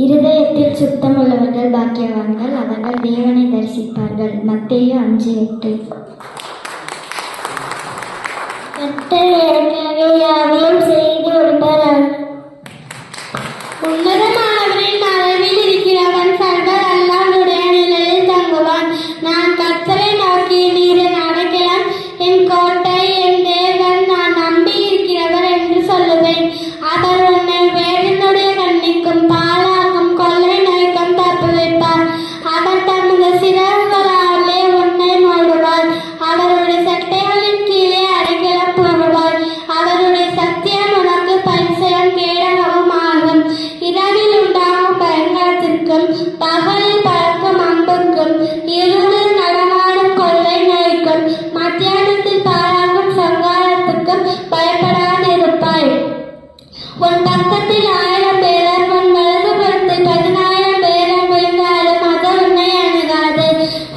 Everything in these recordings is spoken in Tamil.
இருதயத்தில் சுத்தமுள்ளவர்கள் பாக்கியவான்கள், அவர்கள் தேவனை தரிசிப்பார்கள். மத்தேயு 5:8. கர்த்தர் எனக்காக யாவையும் செய்து கொடுப்பார். உன்னதமானவரின் மறைவில் இருக்கிறவன் சர்வ வல்லவருடைய நிலையில் தங்குவான். நான் கர்த்தரை நோக்கி, நீர் என் அடைக்கலம், என் கோட்டை, என் தேவன், நான் நம்பி இருக்கிறவர் என்று சொல்லுவேன். அவர் உன்னை வேடனுடைய கண்ணிக்கும் பாலாக்கும் கொள்ளை நோய்க்கும் தப்புவிப்பார். அவர் தமது சிறகுகளாலே உன்னை மூடுவார். அவருடைய சட்டைகளின் கீழே அடைக்கலம் போடுவார். அவருடைய சத்தியம் உனக்கு பரிசயம் கேடகமும் ஆகும். இரவில் உண்டாகும் பயங்கரத்திற்கும் பகலில் பறக்கும் அம்புக்கும் இருளில் நடமாடும் கொள்ளை நோய்க்கும் மத்தியானத்தில் பாழாகும் சங்காரத்துக்கும் பயப்படாதிருப்பாய். உன் பக்கத்தில் 1000 பேர், உன் வலதுபுறத்தில் 10,000 பேர் விழுந்தாலும் அது உன்னை அணுகாது.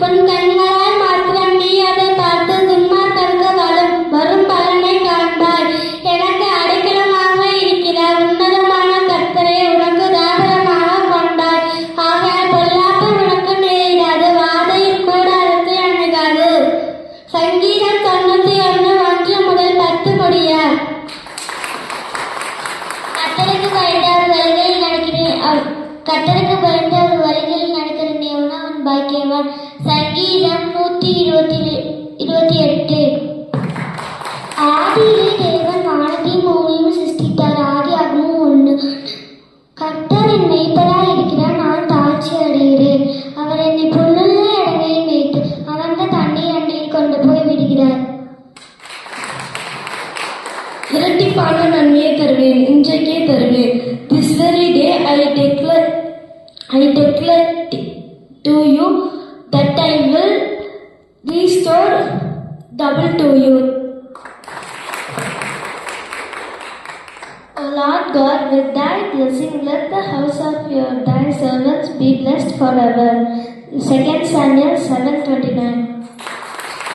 உன் கண்களால் மாத்திரம் நீ அதை பார்த்து துன்மார்க்கருக்கு வரும் பலனை காண்பாய். எனக்கு அடைக்கலமாக இருக்கிற உன்னதமான கர்த்தரை உனக்கு தாபரமாக கொண்டாய். ஆகையால் பொல்லாப்பு உனக்கு நேரிடாது, வாதையின் கூடாரத்தை அணுகாது. சங்கீதம் 91:1-10 முடிய. கர்த்தருக்கு பயந்த ஒரு வழிகளில் நடக்கிறேன் அவன் பாக்கியவான். சங்கீதம் 128. ஆதியிலே தேவன் வானத்தையும் பூமியையும் சிருஷ்டித்தார். ஆதியாகமம் 1. கர்த்தர் என் மெய்ப்பராய் இருக்கிறார், நான் தாழ்ச்சி அடைகிறேன். அவர் என்னை புல்லுள்ள இடங்களில் வைத்து அமர்ந்த தண்ணீர் அண்டையில் கொண்டு போய் விடுகிறார். இரட்டிப்பான நன்மையை தருவேன், இன்றைக்கே தருவேன். This very day I declare to you that I will restore double to you. O Lord God, with thy blessing let the house of thy servants be blessed forever. 2 Samuel 7:29.